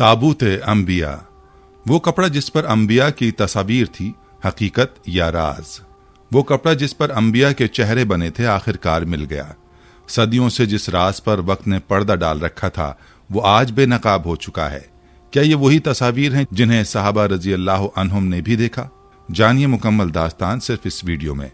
ताबूत अंबिया, वो कपड़ा जिस पर अंबिया की तस्वीर थी, हकीकत या राज। वो कपड़ा जिस पर अंबिया के चेहरे बने थे, आखिरकार मिल गया। सदियों से जिस राज पर वक्त ने पर्दा डाल रखा था, वो आज बेनकाब हो चुका है। क्या ये वही तस्वीर हैं जिन्हें सहाबा रजी अल्लाह अन्हुम ने भी देखा? जानिए मुकम्मल दास्तान सिर्फ इस वीडियो में।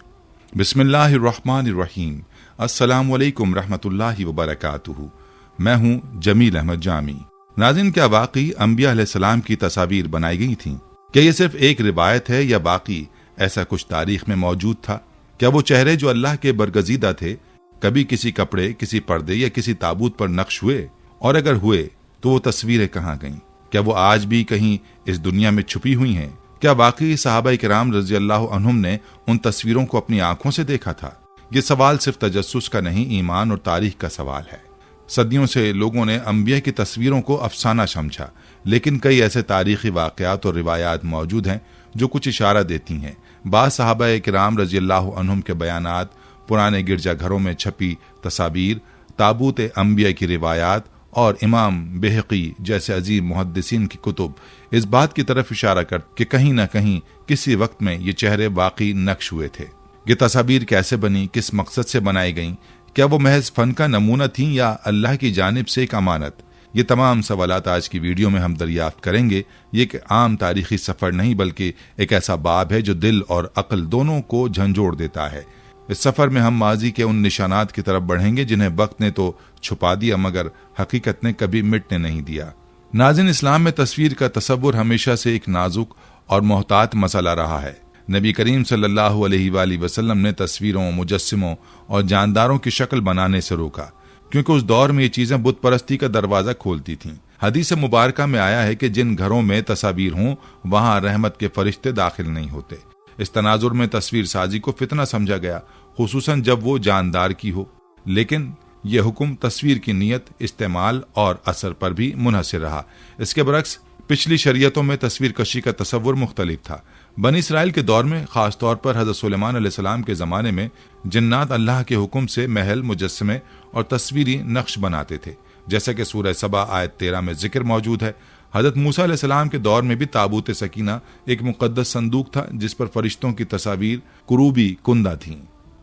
बिस्मिल्लाहिर्रहमानिर्रहीम। अस्सलामु अलैकुम रहमतुल्लाहि व बरकातुहू। मैं हूँ जमील अहमद जामी। नाज़रीन, क्या वाकई अंबिया अलैहिस्सलाम की तस्वीर बनाई गई थीं? क्या ये सिर्फ एक रिवायत है या बाकी ऐसा कुछ तारीख में मौजूद था? क्या वो चेहरे जो अल्लाह के बरगजीदा थे कभी किसी कपड़े, किसी पर्दे या किसी ताबूत पर नक्श हुए? और अगर हुए तो वो तस्वीरें कहाँ गईं? क्या वो आज भी कहीं इस दुनिया में छुपी हुई हैं? क्या वाकई सहाबाए किराम रज़ी अल्लाह अन्हुम ने उन तस्वीरों को अपनी आंखों से देखा था? ये सवाल सिर्फ तजस्सुस का नहीं, ईमान और तारीख का सवाल है। सदियों से लोगों ने अंबिया की तस्वीरों को अफसाना समझा, लेकिन कई ऐसे तारीखी वाक़यात और रिवायात मौजूद हैं जो कुछ इशारा देती हैं। बाज़ सहाबाए किराम रज़ी अल्लाह अन्हुम के बयानात, पुराने गिरजाघरों में छपी तस्वीर, ताबूत अंबिया की रिवायात और इमाम बेहकी जैसे अजीम मुहद्दिसीन की कुतुब इस बात की तरफ इशारा कर कि कहीं न कहीं किसी वक्त में ये चेहरे वाकई नक्श हुए थे। ये तस्वीर कैसे बनी, किस मकसद से बनाई गईं? क्या वो महज फन का नमूना थी या अल्लाह की जानिब से एक अमानत? ये तमाम सवालात आज की वीडियो में हम दरियाफ्त करेंगे। ये एक आम तारीखी सफर नहीं, बल्कि एक ऐसा बाब है जो दिल और अक्ल दोनों को झंझोड़ देता है। इस सफर में हम माजी के उन निशानात की तरफ बढ़ेंगे जिन्हें वक्त ने तो छुपा दिया, मगर हकीकत ने कभी मिटने नहीं दिया। नाज़रीन, इस्लाम में तस्वीर का तसव्वुर हमेशा से एक नाजुक और मोहतात मसला रहा है। नबी करीम सल्लल्लाहु अलैहि वसल्लम ने तस्वीरों, मुजस्सिमों और जानदारों की शक्ल बनाने से रोका, क्योंकि उस दौर में ये चीजें बुत परस्ती का दरवाजा खोलती थीं। हदीस मुबारका में आया है कि जिन घरों में तस्वीर हों वहां रहमत के फरिश्ते दाखिल नहीं होते। इस तनाजुर में तस्वीर साजी को फितना समझा गया, खुसूसन जब वो जानदार की हो। लेकिन यह हुक्म तस्वीर की नीयत, इस्तेमाल और असर पर भी मुनहसिर रहा। इसके बरक्स पिछली शरीयतों में तस्वीर कशी का तसव्वुर मुख्तलिफ था। बनी इसराइल के दौर में, खास तौर पर हज़रत सुलेमान अलैहिस्सलाम के ज़माने में, जिन्नात अल्लाह के हुक्म से महल, मुजस्समे और तस्वीरी नक्श बनाते थे, जैसा कि सूरह सबा आयत 13 में जिक्र मौजूद है। हज़रत मूसा अलैहिस्सलाम के दौर में भी ताबूत सकीना एक मुक़द्दस संदूक था जिस पर फरिश्तों की तस्वीर कुरूबी कुंदा थीं,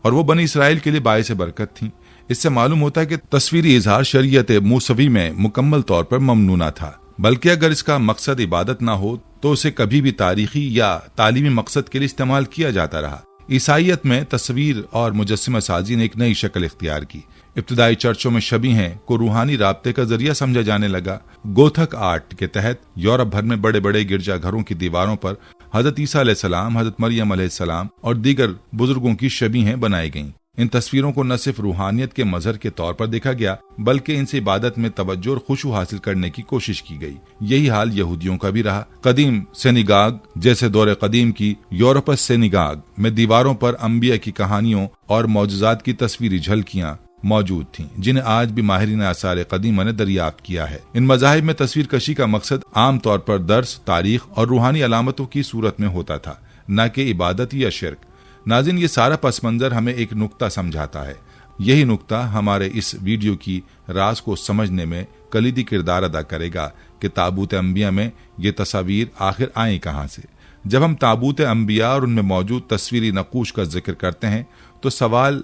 और वो बनी इसराइल के लिए बाइस बरकत थीं। इससे मालूम होता है कि तस्वीरी इजहार शरीयत मूसवी में मुकम्मल तौर पर ममनूना था, बल्कि अगर इसका मकसद इबादत ना हो तो उसे कभी भी तारीखी या तालीमी मकसद के लिए इस्तेमाल किया जाता रहा। ईसाइयत में तस्वीर और मुजस्सिमा साजी ने एक नई शक्ल इख्तियार की। इब्तिदाई चर्चों में शबीहें को रूहानी राब्ते का जरिया समझा जाने लगा। गोथक आर्ट के तहत यूरोप भर में बड़े बड़े गिरजाघरों की दीवारों पर हजरत ईसा अलैहिस्सलाम, हजरत मरियम अलैहिस्सलाम और दीगर बुजुर्गों की शबीहें बनाई गईं। इन तस्वीरों को न सिर्फ रूहानियत के मजहर के तौर पर देखा गया, बल्कि इनसे इबादत में तवज्जो और खुशू हासिल करने की कोशिश की गई। यही हाल यहूदियों का भी रहा। कदीम सिनेगाग जैसे दौरे कदीम की यूरोपस सिनेगाग में दीवारों पर अंबिया की कहानियों और मौजूजात की तस्वीरी झलकियां मौजूद थीं, जिन्हें आज भी माहिरीन आसार कदीमा ने दरियाफ्त किया है। इन मज़ाहिब में तस्वीर कशी का मकसद आम तौर पर दर्स, तारीख और रूहानी अलामतों की सूरत में होता था, न कि इबादत या शिर्क। नाज़रीन, ये सारा पस मंजर हमें एक नुक्ता समझाता है। यही नुक्ता हमारे इस वीडियो की राज को समझने में कलीदी किरदार अदा करेगा कि ताबूत अंबिया में ये तस्वीर आखिर आई कहाँ से। जब हम ताबूत अंबिया और उनमें मौजूद तस्वीरी नकूश का जिक्र करते हैं तो सवाल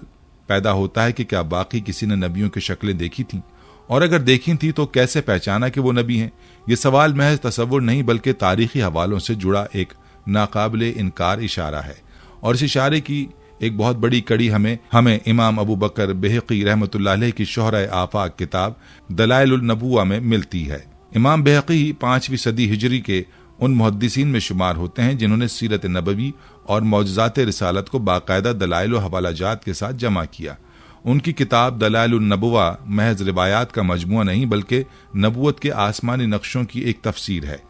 पैदा होता है कि क्या बाकी किसी ने नबियों की शक्लें देखी थीं, और अगर देखी थी तो कैसे पहचाना कि वो नबी हैं? ये सवाल महज तसव्वुर नहीं, बल्कि तारीखी हवालों से जुड़ा एक नाकाबिले इनकार इशारा है, और इस इशारे की एक बहुत बड़ी कड़ी हमें इमाम अबू बकर बेहकी रहमतुल्लाह अलैह की शोहरा आफाक किताब दलाइलुन नबुव्वा में मिलती है। इमाम बेहकी 5वीं सदी हिजरी के उन मुहद्दिसीन में शुमार होते हैं जिन्होंने सीरत नबवी और मौजूजात रिसालत को बाकायदा दलाइल और हवालाजात के साथ जमा किया। उनकी किताब दलाइलुन नबुव्वा महज रिवायात का मजमुआ नहीं, बल्कि नबूवत के आसमानी नक्शों की एक तफसीर है।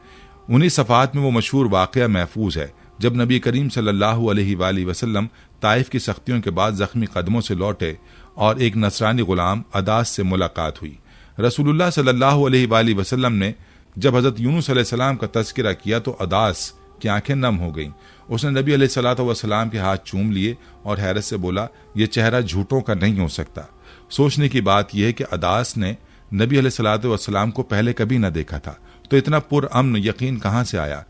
उन्हीं सफ़ात में वो मशहूर वाक़या महफूज है जब नबी करीम सल्लल्लाहु अलैहि वसल्लम ताइफ की सख्तियों के बाद जख्मी कदमों से लौटे और एक नसरानी गुलाम अदास से मुलाकात हुई। रसूलुल्लाह सल्लल्लाहु अलैहि वसल्लम ने जब हजरत यूनुस अलैहिस्सलाम का तज़किरा किया तो अदास की आंखें नम हो गईं। उसने नबी अलैहिस्सलातु वस्सलाम के हाथ चूम लिए और हैरत से बोला, यह चेहरा झूठों का नहीं हो सकता। सोचने की बात यह है कि अदास ने नबी अलैहिस्सलाम को पहले कभी न देखा था, तो इतना पुरअमन यकीन कहाँ से आया।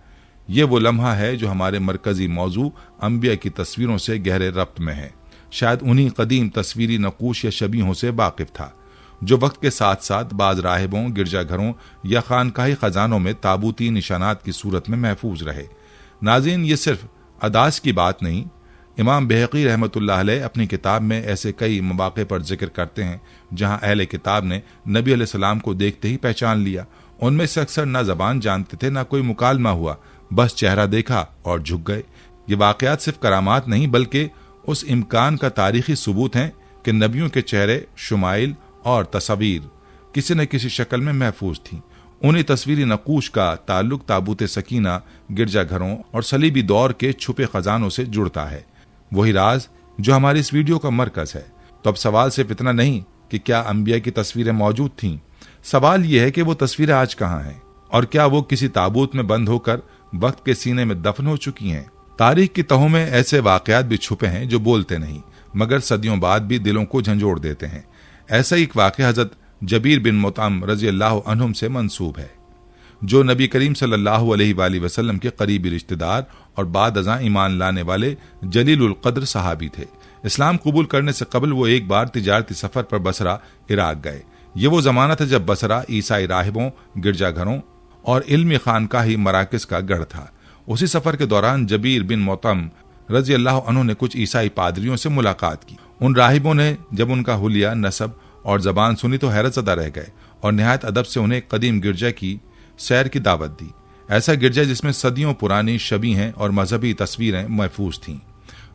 ये वो लम्हा है जो हमारे मरकजी मौजू अंबिया की तस्वीरों से गहरे रब्त में है। शायद उन्हीं कदीम तस्वीरी नकूश या शबीहों से वाकिफ था जो वक्त के साथ साथ बाज राहिबों, गिरजाघरों या खानकाही खजानों में ताबूती निशानात की सूरत में महफूज रहे। नाज़रीन, ये सिर्फ अदास की बात नहीं। इमाम बहकी रहमतुल्लाह अलैह अपनी किताब में ऐसे कई मौक़े पर जिक्र करते हैं जहां अहले किताब ने नबी अलैहिस्सलाम को देखते ही पहचान लिया। उनमें से अक्सर ना जबान जानते थे, ना कोई मुकालमा हुआ, बस चेहरा देखा और झुक गए। ये वाक़यात सिर्फ करामात नहीं बल्कि उस इम्कान का तारीखी सबूत हैं कि नबियों के चेहरे, शुमाइल और तस्वीर किसी न किसी शक्ल में महफूज थीं। उन्हीं तस्वीरी नकूश का ताल्लुक ताबूत सकीना, गिरजाघरों और सलीबी दौर के छुपे खजानों से जुड़ता है। वही राज जो हमारी इस वीडियो का मरकज है। तो अब सवाल सिर्फ इतना नहीं कि क्या अंबिया की तस्वीरें मौजूद थीं, सवाल यह है कि वो तस्वीरें आज कहाँ हैं और क्या वो किसी ताबूत में बंद होकर वक्त के सीने में दफन हो चुकी हैं। तारीख की तहों में ऐसे वाकयात भी छुपे हैं जो बोलते नहीं मगर सदियों बाद भी दिलों को झंझोड़ देते हैं। ऐसा ही एक वाकया हजरत जबीर बिन मुतअम रज़ियल्लाहु अन्हुम से मंसूब है, जो नबी करीम सल्लल्लाहु अलैहि वसल्लम के करीबी रिश्तेदार और बाद अज़ां ईमान लाने वाले जलीलुल क़द्र सहाबी थे। इस्लाम कबूल करने से कबल वो एक बार तिजारती सफर पर बसरा इराक गए। ये वो जमाना था जब बसरा ईसाई राहिबों, गिरजाघरों और इल्मी खानकाही मराकिज का गढ़ था। उसी सफर के दौरान जबीर बिन मुतअम रज़ियल्लाहु अन्हु ने कुछ ईसाई पादरियों से मुलाकात की। उन राहिबों ने जब उनका हुलिया, नसब और जबान सुनी तो हैरत ज़दा रह गए और निहायत अदब से उन्हें कदीम गिरजा की सैर की दावत दी। ऐसा गिरजा जिसमें सदियों पुरानी शबीहें और मजहबी तस्वीरें महफूज थीं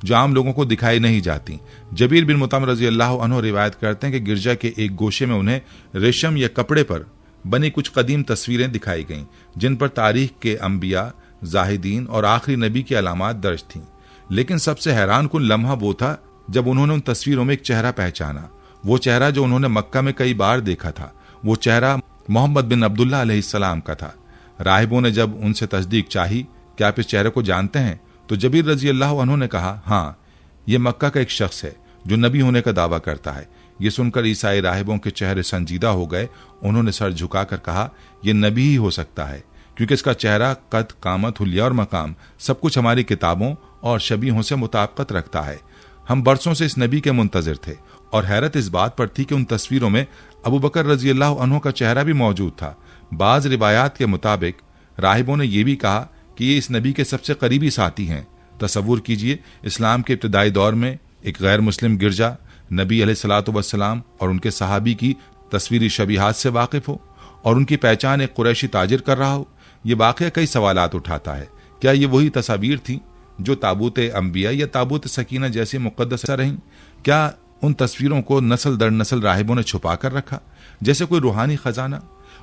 जो आम लोगों को दिखाई नहीं जाती। जबीर बिन मुतअम रज़ियल्लाहु अन्हु रिवायत करते हैं कि गिरजा के एक गोशे में उन्हें रेशम या कपड़े पर बनी कुछ कदीम तस्वीरें दिखाई गईं जिन पर तारीख के अंबिया, जाहिदीन और आखिरी नबी की अलामात दर्ज थीं। लेकिन सबसे हैरान कुन लम्हा वो था जब उन्होंने उन तस्वीरों में एक चेहरा पहचाना। वो चेहरा जो उन्होंने मक्का में कई बार देखा था, वो चेहरा मोहम्मद बिन अब्दुल्लाह अलैहिस्सलाम का था। राहिबों ने जब उनसे तस्दीक चाही कि आप इस चेहरे को जानते हैं, तो जबीर रज़ियल्लाहु अन्हु ने कहा, हाँ, ये मक्का का एक शख्स है जो नबी होने का दावा करता है। ये सुनकर ईसाई राहिबों के चेहरे संजीदा हो गए। उन्होंने सर झुकाकर कहा, ये नबी ही हो सकता है क्योंकि इसका चेहरा, कद, कामत, हुलिया और मकाम सब कुछ हमारी किताबों और शबीहों से मुताबिकत रखता है। हम बरसों से इस नबी के मुंतजिर थे और हैरत इस बात पर थी कि उन तस्वीरों में अबू बकर रज़ियल्लाहु अन्हु का चेहरा भी मौजूद था। बाज रिवायात के मुताबिक राहिबों ने यह भी कहा कि ये इस नबी के सबसे करीबी साथी हैं। तसव्वुर कीजिए, इस्लाम के इब्तिदाई दौर में एक गैर मुस्लिम गिरजा नबी अलैहिस्सलातु वस्सलाम और उनके सहाबी की तस्वीरी शबीहात से वाकिफ हो और उनकी पहचान एक कुरैशी ताजिर कर रहा हो। ये वाक़या कई सवालात उठाता है। क्या ये वही तस्वीर थी जो ताबूत अंबिया या ताबूत सकीना जैसी मुक़द्दस रहीं? क्या उन तस्वीरों को नस्ल दर नस्ल राहिबों ने छुपा कर रखा जैसे कोई रूहानी खजाना?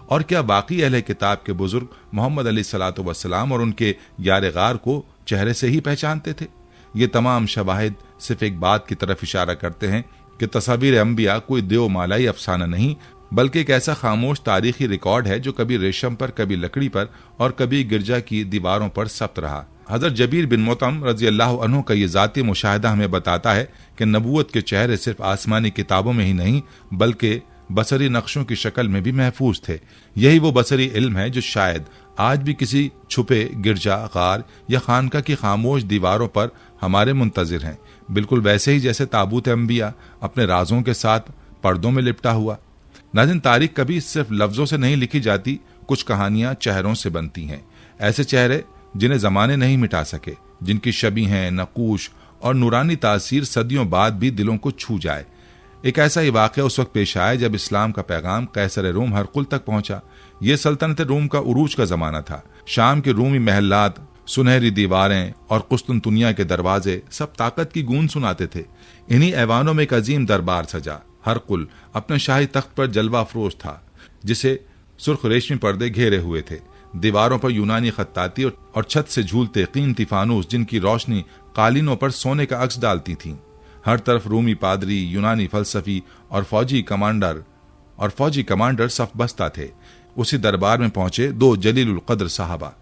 और क्या बाकी अहले किताब के बुजुर्ग मोहम्मद अलैहिस्सलातु वस्सलाम और उनके यार गार को चेहरे से ही पहचानते थे? ये तमाम शवाहिद सिर्फ एक बात की तरफ इशारा करते हैं कि तस्वीर अंबिया कोई देवमालाई अफसाना नहीं बल्कि एक ऐसा खामोश तारीखी रिकॉर्ड है जो कभी रेशम पर, कभी लकड़ी पर और कभी गिरजा की दीवारों पर सब्त रहा। हजरत जबीर बिन मुतअम रज़ियल्लाहु अन्हु का ये ज़ाती मुशाहिदा हमें बताता है कि नबूवत के चेहरे सिर्फ आसमानी किताबों में ही नहीं बल्कि बसरी नक्शों की शक्ल में भी महफूज थे। यही वो बसरी इल्म है जो शायद आज भी किसी छुपे गिरजा, गार या खानका की खामोश दीवारों पर हमारे मुंतजिर हैं, बिल्कुल वैसे ही जैसे ताबूत अंबिया अपने राजों के साथ पर्दों में लिपटा हुआ। नाज़रीन, तारीख कभी सिर्फ लफ्जों से नहीं लिखी जाती, कुछ कहानियां चेहरों से बनती हैं। ऐसे चेहरे जिन्हें जमाने नहीं मिटा सके, जिनकी शबीहें, नकूश और नूरानी तासीर सदियों बाद भी दिलों को छू जाए। एक ऐसा ही वाक़या उस वक्त पेश आया जब इस्लाम का पैगाम कैसर रोम हरकुल तक पहुंचा। ये सल्तनत रोम का उरूज का जमाना था। शाम के रूमी महल्लात, सुनहरी दीवारें और कुस्तुनतुनिया के दरवाजे सब ताकत की गूंज सुनाते थे। इन्हीं ऐवानों में एक अजीम दरबार सजा। हरकुल अपने शाही तख्त पर जलवा अफरोज था जिसे सुर्ख रेशमी पर्दे घेरे हुए थे। दीवारों पर यूनानी खत्ताती और छत से झूलते कीमती फानूस जिनकी रोशनी कालीनों पर सोने का अक्स डालती थी। हर तरफ रूमी पादरी, यूनानी फलसफी और फौजी कमांडर सफ बस्ता थे। उसी दरबार में पहुंचे दो जलीलुल क़द्र साहबा।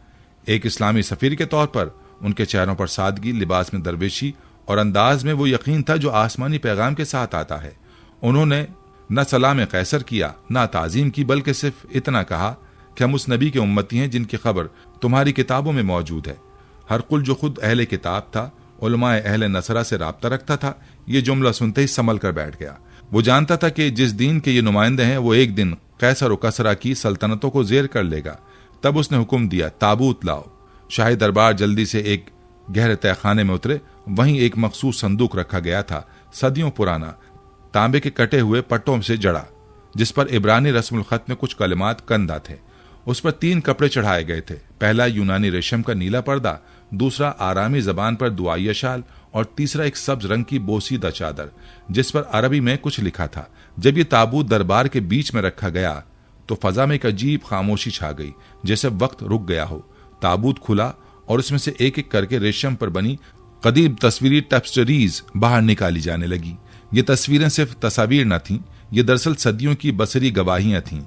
एक इस्लामी सफीर के तौर पर, उनके चेहरों पर सादगी, लिबास में दरवेशी और अंदाज में वो यकीन था जो आसमानी पैगाम के साथ आता है। उन्होंने न सलाम कैसर किया, न ताजीम की, बल्कि सिर्फ इतना कहा कि हम उस नबी के उम्मती हैं जिनकी खबर तुम्हारी किताबों में मौजूद है। हरकुल जो खुद अहले किताब था, उलमाए अहले नसरा से राब्ता रखता था, ये जुमला सुनते ही संभल कर बैठ गया। वो जानता था कि जिस दीन के ये नुमाइंदे हैं वो एक दिन कैसर और कसरा की सल्तनतों को जेर कर लेगा। तब उसने हुक्म दिया, ताबूत लाओ। शाही दरबार जल्दी से एक गहरे तहखाने में उतरे। वहीं एक मखसूस संदूक रखा गया था, सदियों पुराना, तांबे के कटे हुए पट्टों से जड़ा, जिस पर इब्रानी रस्मुल खत में कुछ कलिमात कंदा थे। उस पर 3 कपड़े चढ़ाए गए थे। पहला यूनानी रेशम का नीला पर्दा, दूसरा आरामी जबान पर दुआइया शाल और तीसरा एक सब्ज रंग की बोसीदा चादर जिस पर अरबी में कुछ लिखा था। जब ये ताबूत दरबार के बीच में रखा गया तो फजा में एक अजीब खामोशी छा गई, जैसे वक्त रुक गया हो। ताबूत खुला और उसमें से एक एक करके रेशम पर बनी कदीम तस्वीरी टैप्स्टरीज बाहर निकाली जाने लगी। ये तस्वीरें सिर्फ तस्वीर न थीं, ये दरअसल सदियों की बसरी गवाहियां थीं।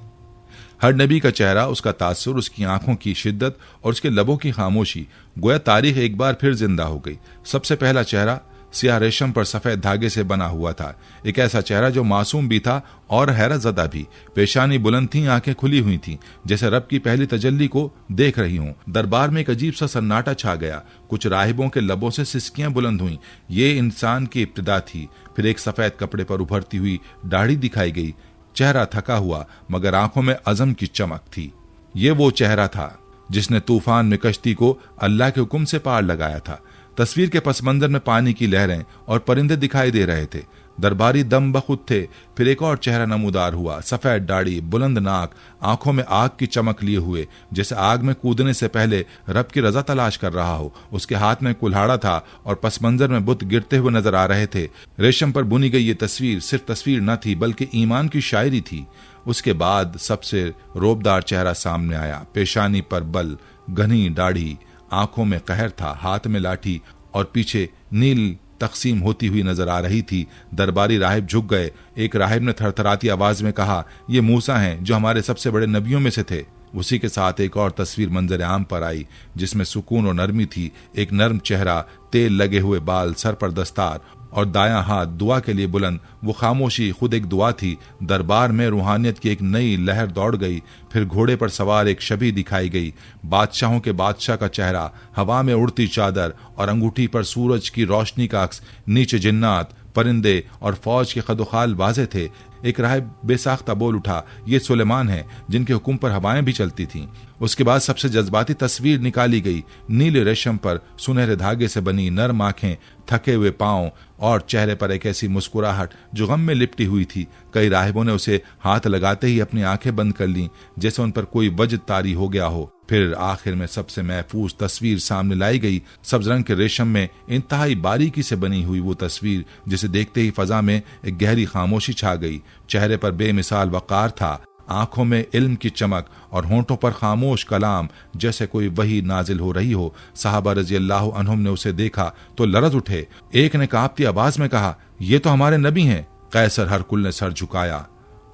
हर नबी का चेहरा, उसका तासुर, उसकी आंखों की शिद्दत और उसके लबों की खामोशी, गोया तारीख एक बार फिर जिंदा हो गई। सबसे पहला चेहरा सियाह रेशम पर सफेद धागे से बना हुआ था, एक ऐसा चेहरा जो मासूम भी था और हैरत ज़दा भी। पेशानी बुलंद थी, आंखें खुली हुई थीं, जैसे रब की पहली तजल्ली को देख रही हूं। दरबार में एक अजीब सा सन्नाटा छा गया। कुछ राहिबों के लबों से सिसकियां बुलंद हुईं। ये इंसान की इब्तिदा थी। फिर एक सफेद कपड़े पर उभरती हुई दाढ़ी दिखाई गई। चेहरा थका हुआ मगर आंखों में अज़म की चमक थी। ये वो चेहरा था जिसने तूफान में कश्ती को अल्लाह के हुक्म से पार लगाया था। तस्वीर के पस मंजर में पानी की लहरें और परिंदे दिखाई दे रहे थे। दरबारी दम बखुद थे। फिर एक और चेहरा नमूदार हुआ, सफेद दाढ़ी, बुलंद नाक, आंखों में आग की चमक लिए हुए, जैसे आग में कूदने से पहले रब की रजा तलाश कर रहा हो। उसके हाथ में कुल्हाड़ा था और पस मंजर में बुत गिरते हुए नजर आ रहे थे। रेशम पर बुनी गई ये तस्वीर सिर्फ तस्वीर न थी बल्कि ईमान की शायरी थी। उसके बाद सबसे रोबदार चेहरा सामने आया। पेशानी पर बल, घनी दाढ़ी, आंखों में कहर था, हाथ में लाठी और पीछे नील तकसीम होती हुई नजर आ रही थी। दरबारी राहिब झुक गए। एक राहिब ने थरथराती आवाज में कहा, ये मूसा हैं जो हमारे सबसे बड़े नबियों में से थे। उसी के साथ एक और तस्वीर मंजर आम पर आई जिसमें सुकून और नरमी थी। एक नर्म चेहरा, तेल लगे हुए बाल, सर पर दस्तार और दायां हाथ दुआ के लिए बुलंद। वो खामोशी खुद एक दुआ थी। दरबार में रूहानियत की एक नई लहर दौड़ गई। फिर घोड़े पर सवार एक शबी दिखाई गई। बादशाहों के बादशाह का चेहरा, हवा में उड़ती चादर और अंगूठी पर सूरज की रोशनी का अक्स। नीचे जिन्नात, परिंदे और फौज के खदोखाल वाजे थे। एक राहिब बेसाख्ता बोल उठा, ये सुलेमान है जिनके हुक्म पर हवाएं भी चलती थीं। उसके बाद सबसे जज्बाती तस्वीर निकाली गई। नीले रेशम पर सुनहरे धागे से बनी नर्म आंखें, थके हुए पांव और चेहरे पर एक ऐसी मुस्कुराहट जो गम में लिपटी हुई थी। कई राहिबों ने उसे हाथ लगाते ही अपनी आंखें बंद कर लीं, जैसे उन पर कोई वजद तारी हो गया हो। फिर आखिर में सबसे महफूज तस्वीर सामने लाई गई। सब्ज रंग के रेशम में इंतहाई बारीकी से बनी हुई वो तस्वीर जिसे देखते ही फजा में एक गहरी खामोशी छा गई। चेहरे पर बेमिसाल वकार था, आंखों में इल्म की चमक और होंठों पर खामोश कलाम, जैसे कोई वही नाजिल हो रही हो। साहबा रजी अल्लाह अन्हुम ने उसे देखा तो लरज उठे। एक ने कांपती आवाज में कहा, ये तो हमारे नबी हैं। कैसर हरकुल ने सर झुकाया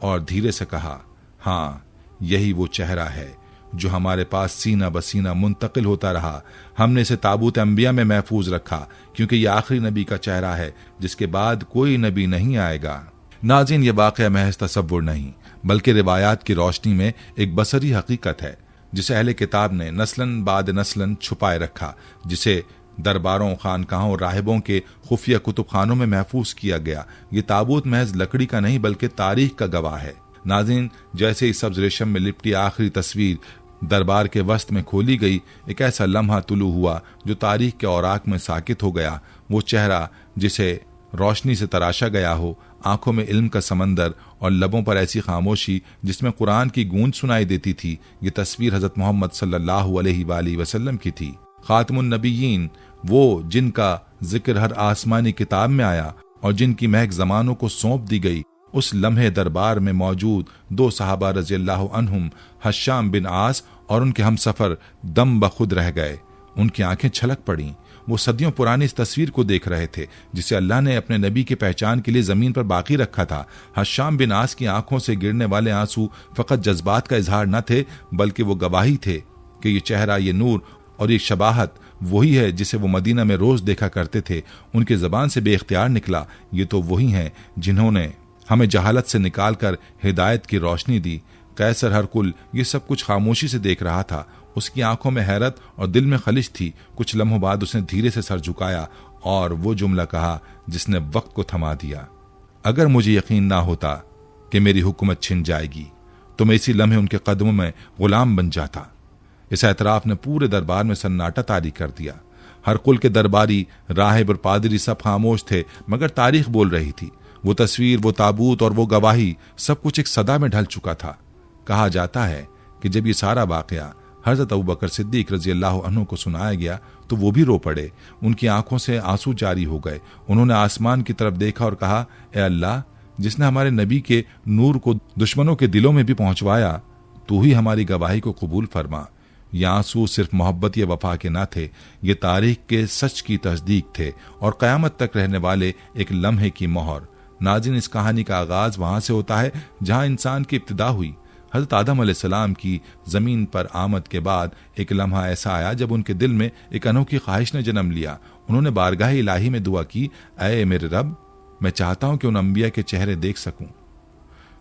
और धीरे से कहा, हाँ, यही वो चेहरा है जो हमारे पास सीना बसीना मुंतकिल होता रहा। हमने इसे ताबूत अंबिया में महफूज रखा क्योंकि यह आखिरी नबी का चेहरा है जिसके बाद कोई नबी नहीं आएगा। नाज़रीन, ये वाक़या महज तसव्वुर नहीं बल्कि रिवायात की रोशनी में एक बसरी हकीकत है जिसे अहले किताब ने नस्लन बाद नस्लन छुपाए रखा, जिसे दरबारों, खानकाहों और राहिबों के खुफिया कुतुबखानों में महफूज किया गया। ये ताबूत महज लकड़ी का नहीं बल्कि तारीख का गवाह है। नाज़रीन, जैसे ही सब्ज रेशम में लिपटी आखिरी तस्वीर दरबार के वस्त में खोली गई, एक ऐसा लम्हा तुलू हुआ जो तारीख के औराक में साकित हो गया। वो चेहरा जिसे रोशनी से तराशा गया हो, आंखों में इल्म का समंदर और लबों पर ऐसी खामोशी जिसमें कुरान की गूंज सुनाई देती थी। ये तस्वीर हजरत मोहम्मद सल्लल्लाहु अलैहि वसल्लम की थी, खातमुन नबिय्यीन, वो जिनका जिक्र हर आसमानी किताब में आया और जिनकी महक जमानों को सौंप दी गई। उस लम्हे दरबार में मौजूद 2 सहाबा रज़ी अल्लाह अन्हुम, हश्शाम बिन आस और उनके हमसफर दम बखुद रह गए। उनकी आंखें छलक पड़ीं। वो सदियों पुरानी इस तस्वीर को देख रहे थे जिसे अल्लाह ने अपने नबी की पहचान के लिए जमीन पर बाकी रखा था। हश्शाम बिन आस की आंखों से गिरने वाले आंसू फकत जज्बात का इजहार न थे बल्कि वो गवाही थे कि ये चेहरा, ये नूर और ये शबाहत वही है जिसे वो मदीना में रोज देखा करते थे। उनकी जबान से बेख्तियार निकला, ये तो वही हैं जिन्होंने हमें जहालत से निकालकर हिदायत की रोशनी दी। कैसर हरकुल ये सब कुछ खामोशी से देख रहा था। उसकी आंखों में हैरत और दिल में खलिश थी। कुछ लम्हों बाद उसने धीरे से सर झुकाया और वो जुमला कहा जिसने वक्त को थमा दिया, अगर मुझे यकीन ना होता कि मेरी हुकूमत छिन जाएगी तो मैं इसी लम्हे उनके कदमों में गुलाम बन जाता। इस एतराफ ने पूरे दरबार में सन्नाटा तारी कर दिया। हरकुल के दरबारी, राहिब और पादरी सब खामोश थे, मगर तारीख बोल रही थी। वो तस्वीर, वो ताबूत और वो गवाही, सब कुछ एक सदा में ढल चुका था। कहा जाता है कि जब ये सारा वाकया हजरत अबू बकर सिद्दीक रजी अल्लाह अन्हु को सुनाया गया तो वो भी रो पड़े। उनकी आंखों से आंसू जारी हो गए। उन्होंने आसमान की तरफ देखा और कहा, ए अल्लाह, जिसने हमारे नबी के नूर को दुश्मनों के दिलों में भी पहुंचवाया, तू ही हमारी गवाही को कबूल फरमा। ये आंसू सिर्फ मोहब्बत या वफा के ना थे, ये तारीख के सच की तस्दीक थे और कयामत तक रहने वाले एक लम्हे की मोहर। नाज़रीन, इस कहानी का आगाज वहां से होता है जहां इंसान की इब्तिदा हुई। हजरत आदम अलैहिस्सलाम की जमीन पर आमद के बाद एक लम्हा ऐसा आया जब उनके दिल में एक अनोखी ख्वाहिश ने जन्म लिया। उन्होंने बारगाह इलाही में दुआ की, ऐ मेरे रब, मैं चाहता हूं कि उन अंबिया के चेहरे देख सकूं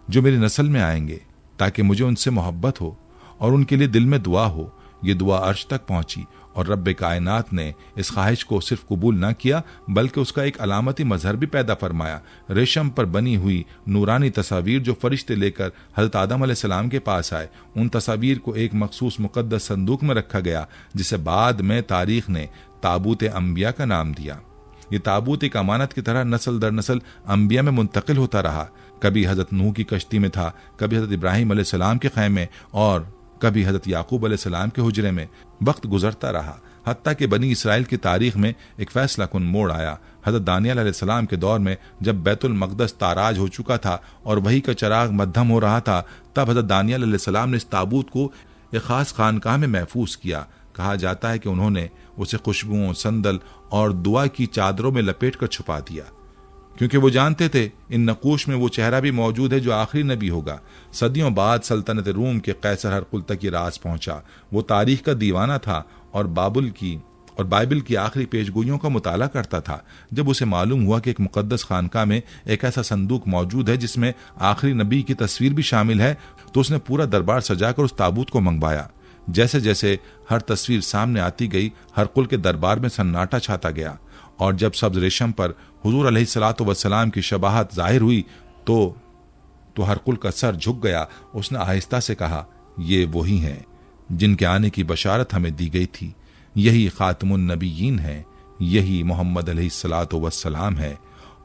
जो मेरी नस्ल में आएंगे, ताकि मुझे उनसे मोहब्बत हो और उनके लिए दिल में दुआ हो। ये दुआ अर्श तक पहुंची और रब्बे कायनात ने इस ख्वाहिश को सिर्फ कबूल न किया बल्कि उसका एक अलामती मजहर भी पैदा फरमाया। रेशम पर बनी हुई नूरानी तस्वीर जो फरिश्ते लेकर हजरत आदम अलैहिस्सलाम के पास आए, उन तस्वीर को एक मखसूस मुकद्दस संदूक में रखा गया, जिसे बाद में तारीख ने ताबूत अंबिया का नाम दिया। ये ताबूत एक अमानत की तरह नस्ल दर नस्ल अंबिया में मुंतकिल होता रहा। कभी हजरत नूह की कश्ती में था, कभी हजरत इब्राहिम अलैहिस्सलाम के खैमे और कभी हजरत याकूब अलैहिस्सलाम के हुजरे में। वक्त गुजरता रहा, हत्ता कि बनी इसराइल की तारीख में एक फैसला कुन मोड़ आया। हजरत दानियल अलैहिस्सलाम के दौर में जब बैतुल मक़दस ताराज हो चुका था और वही का चराग मध्यम हो रहा था, तब हजरत दानियल अलैहिस्सलाम ने इस ताबूत को एक खास खानकाह में महफूज किया। कहा जाता है कि उन्होंने उसे खुशबुओं, संदल और दुआ की चादरों में लपेट कर छुपा दिया, क्योंकि वो जानते थे इन नकूश में वो चेहरा भी मौजूद है जो आखिरी नबी होगा। सदियों बाद सल्तनत रूम के कैसर हरकुल तक ये राज पहुंचा। वो तारीख का दीवाना था और बाइबल की आखिरी पेशगोइयों का मुताला करता था। जब उसे मालूम हुआ कि एक मुकद्दस खानका में एक ऐसा संदूक मौजूद है जिसमें आखिरी नबी की तस्वीर भी शामिल है, तो उसने पूरा दरबार सजाकर उस ताबूत को मंगवाया। जैसे जैसे हर तस्वीर सामने आती गई, हरकुल के दरबार में सन्नाटा छाता गया और जब सब्ज रेशम पर हुजूर अलैहिस्सलातु वस्सलाम की शबाहत जाहिर हुई तो हरकुल का सर झुक गया। उसने आहिस्ता से कहा, ये वही हैं जिनके आने की बशारत हमें दी गई थी, यही खातमुन नबीयीन है, यही मोहम्मद अलैहिस्सलातु वस्सलाम है।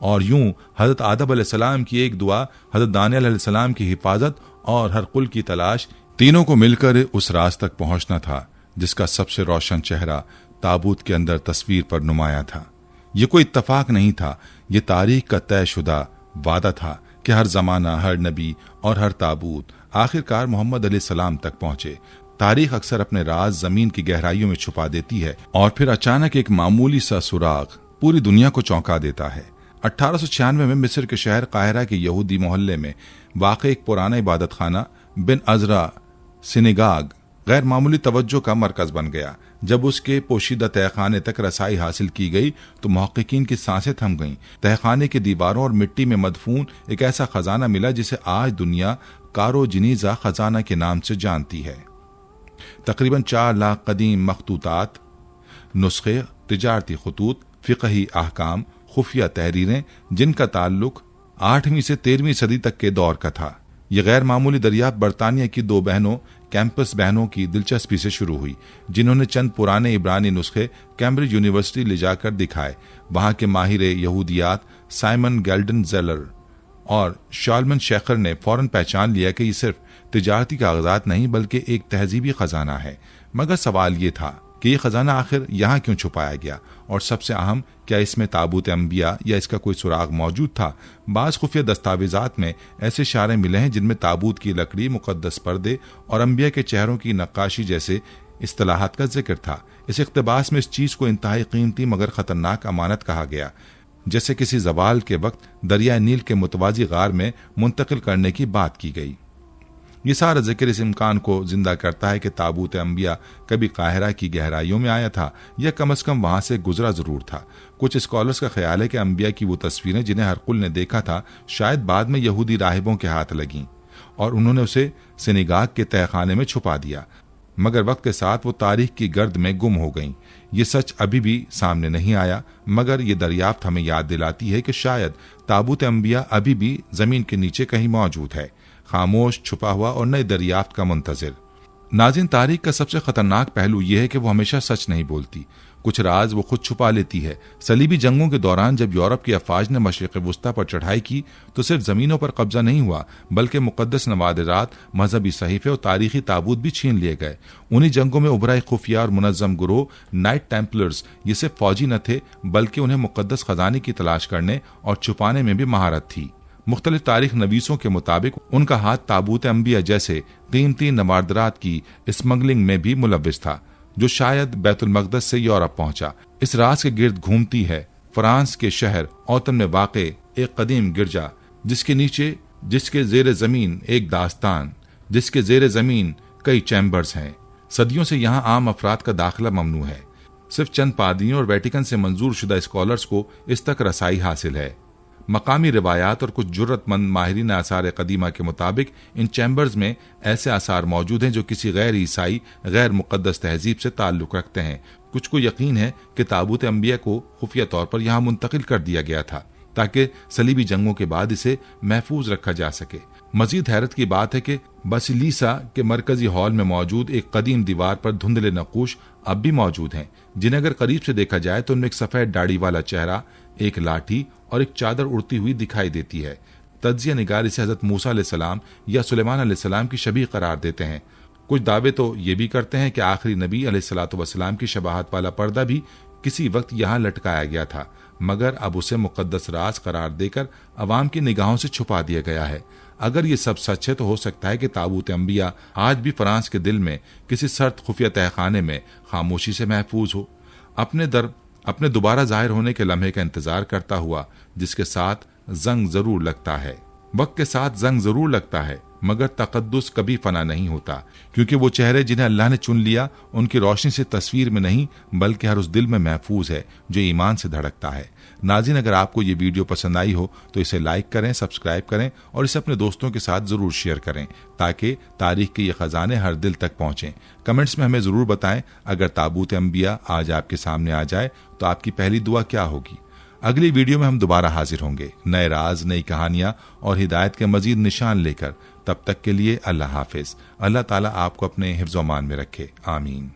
और यूं हजरत आदम अलैहिस्सलाम की एक दुआ, हजरत दानियल अलैहिस्सलाम की हिफाजत और हरकुल की तलाश, तीनों को मिलकर उस राज तक पहुंचना था जिसका सबसे रोशन चेहरा ताबूत के अंदर तस्वीर पर नुमाया था। ये कोई इत्तफाक नहीं था, ये तारीख का तयशुदा वादा था कि हर जमाना, हर नबी और हर ताबूत आखिरकार मोहम्मद अलैहिस्सलाम तक पहुंचे। तारीख अक्सर अपने राज जमीन की गहराइयों में छुपा देती है और फिर अचानक एक मामूली सा सुराग पूरी दुनिया को चौंका देता है। 1896 में मिस्र के शहर काहिरा के यहूदी मोहल्ले में वाक़ एक पुराना इबादत खाना बिन अजरा सिनेगाग गैर मामूली तवज्जो का मरकज बन गया। जब उसके पोशीदा तहखाने तक रसाई हासिल की गई तो मुहक्किकीन की सांसें थम गईं। तहखाने की दीवारों और मिट्टी में मदफून एक ऐसा खजाना मिला जिसे आज दुनिया कारो जिनीजा खजाना के नाम से जानती है। तकरीबन 4 लाख कदीम मखतूतात, नुस्खे, तिजारती खतूत, फ़िक़ही अहकाम, खुफिया तहरीरें जिनका ताल्लुक 8वीं से 13वीं सदी तक के दौर का था। यह गैर मामूली दरियाफ्त बरतानिया की 2 बहनों, कैंपस बहनों की दिलचस्पी से शुरू हुई, जिन्होंने चंद पुराने इब्रानी नुस्खे कैम्ब्रिज यूनिवर्सिटी ले जाकर दिखाए। वहां के माहिर यहूदियात साइमन गेल्डन जेलर और शालमन शेखर ने फौरन पहचान लिया कि ये सिर्फ तिजारती कागजात नहीं बल्कि एक तहजीबी खजाना है। मगर सवाल ये था कि यह खजाना आखिर यहाँ क्यों छुपाया गया, और सबसे अहम, क्या इसमें ताबूत अंबिया या इसका कोई सुराग मौजूद था। बाज़ खुफिया दस्तावेजात में ऐसे इशारे मिले हैं जिनमें ताबूत की लकड़ी, मुकद्दस पर्दे और अंबिया के चेहरों की नक्काशी जैसे इस्तिलाहात का जिक्र था। इस इक़्तिबास में इस चीज़ को इंतहाई कीमती मगर खतरनाक अमानत कहा गया, जैसे किसी जवाल के वक्त दरिया नील के मुतवाज़ी गार में मुंतकिल करने की बात की गई। ये सारा जिक्र इस इम्कान को जिंदा करता है कि ताबूत अंबिया कभी काहिरा की गहराइयों में आया था या कम से कम वहां से गुजरा जरूर था। कुछ स्कॉलर्स का ख्याल है कि अंबिया की वो तस्वीरें जिन्हें हरकुल ने देखा था शायद बाद में यहूदी राहिबों के हाथ लगीं और उन्होंने उसे सिनेगाग के तहखाने में छुपा दिया, मगर वक्त के साथ वो तारीख की गर्द में गुम हो गईं। ये सच अभी भी सामने नहीं आया, मगर ये दरियाफ्त हमें याद दिलाती है कि शायद ताबूत अंबिया अभी भी जमीन के नीचे कहीं मौजूद है, खामोश, छुपा हुआ और नई दरियाफ्त का मुंतजिर। नाज़रीन, तारीख का सबसे खतरनाक पहलू यह है कि वो हमेशा सच नहीं बोलती। कुछ राज वो खुद छुपा लेती है। सलीबी जंगों के दौरान जब यूरोप की अफवाज ने मशरिक़ वुस्ता पर चढ़ाई की तो सिर्फ जमीनों पर कब्जा नहीं हुआ, बल्कि मुकद्दस नवादिरात, मजहबी सहीफे और तारीखी ताबूत भी छीन लिए गए। उन्हीं जंगों में उभरा एक खुफिया और मुनज़्ज़म गिरोह नाइट टेम्पलर्स, ये सिर्फ फौजी न थे बल्कि उन्हें मुकद्दस खजाने की तलाश करने और छुपाने में भी महारत थी। मुख्तलिफ तारीख नवीसों के मुताबिक उनका हाथ ताबूत अंबिया जैसे कीमती नवादिरात की स्मगलिंग में भी मुलव्विस था, जो शायद बैतुल मक़दस से यूरोप पहुंचा। इस राज के गिर्द घूमती है फ्रांस के शहर औतन में वाक़े एक कदीम गिरजा, जिसके ज़ेर ज़मीन एक दास्तान, जिसके ज़ेर ज़मीन कई चैम्बर्स हैं। सदियों से यहाँ आम अफराद का दाखिला ममनू है। सिर्फ चंद पादरियों और वेटिकन से मंजूर शुदा स्कॉलर्स को इस तक रसाई हासिल है। मकामी रिवायात और कुछ जुर्रतमंद माहिरीन आसार कदीमा के मुताबिक इन चैम्बर्स में ऐसे आसार मौजूद हैं जो किसी गैर ईसाई, गैर मुकद्दस तहजीब से ताल्लुक रखते हैं। कुछ को यकीन है कि ताबूत अंबिया को खुफिया तौर पर यहाँ मुंतकिल कर दिया गया था ताकि सलीबी जंगों के बाद इसे महफूज रखा जा सके। मजीद हैरत की बात है कि बसिलीसा के मरकजी हॉल में मौजूद एक कदीम दीवार पर धुंधले नक्कूश अब भी मौजूद हैं, जिन्हें अगर करीब से देखा जाए तो उनमें एक सफेद दाढ़ी वाला चेहरा, एक लाठी और एक चादर उड़ती हुई दिखाई देती है। तज्जिया निगार इसे हजरत मूसा अलैहिस्सलाम या सुलेमान अलैहिस्सलाम की शबीह करार देते हैं। कुछ दावे तो ये भी करते हैं कि आखिरी नबी अलैहिस्सलातु वस्सलाम की शबाहत वाला पर्दा भी किसी वक्त यहाँ लटकाया गया था, मगर अब उसे मुकद्दस राज करार देकर अवाम की निगाहों से छुपा दिया गया है। अगर ये सब सच है तो हो सकता है कि ताबूत अंबिया आज भी फ्रांस के दिल में किसी सर्द खुफिया तहखाने में खामोशी से महफूज हो, अपने दोबारा जाहिर होने के लम्हे का इंतजार करता हुआ, जिसके साथ जंग जरूर लगता है। वक्त के साथ जंग जरूर लगता है, मगर तकद्दुस कभी फना नहीं होता, क्योंकि वो चेहरे जिन्हें अल्लाह ने चुन लिया उनकी रोशनी से तस्वीर में नहीं बल्कि हर उस दिल में महफूज है जो ईमान से धड़कता है। नाज़रीन, अगर आपको ये वीडियो पसंद आई हो तो इसे लाइक करें, सब्सक्राइब करें और इसे अपने दोस्तों के साथ जरूर शेयर करें ताकि तारीख के ये खजाने हर दिल तक पहुंचें। कमेंट्स में हमें जरूर बताएं अगर ताबूत अंबिया आज आपके सामने आ जाए तो आपकी पहली दुआ क्या होगी। अगली वीडियो में हम दोबारा हाजिर होंगे नए राज, नई कहानियां और हिदायत के मजीद निशान लेकर। तब तक के लिए अल्लाह हाफिज। अल्लाह ताला आपको अपने हिफ्ज़-ओ-मान में रखे। आमीन।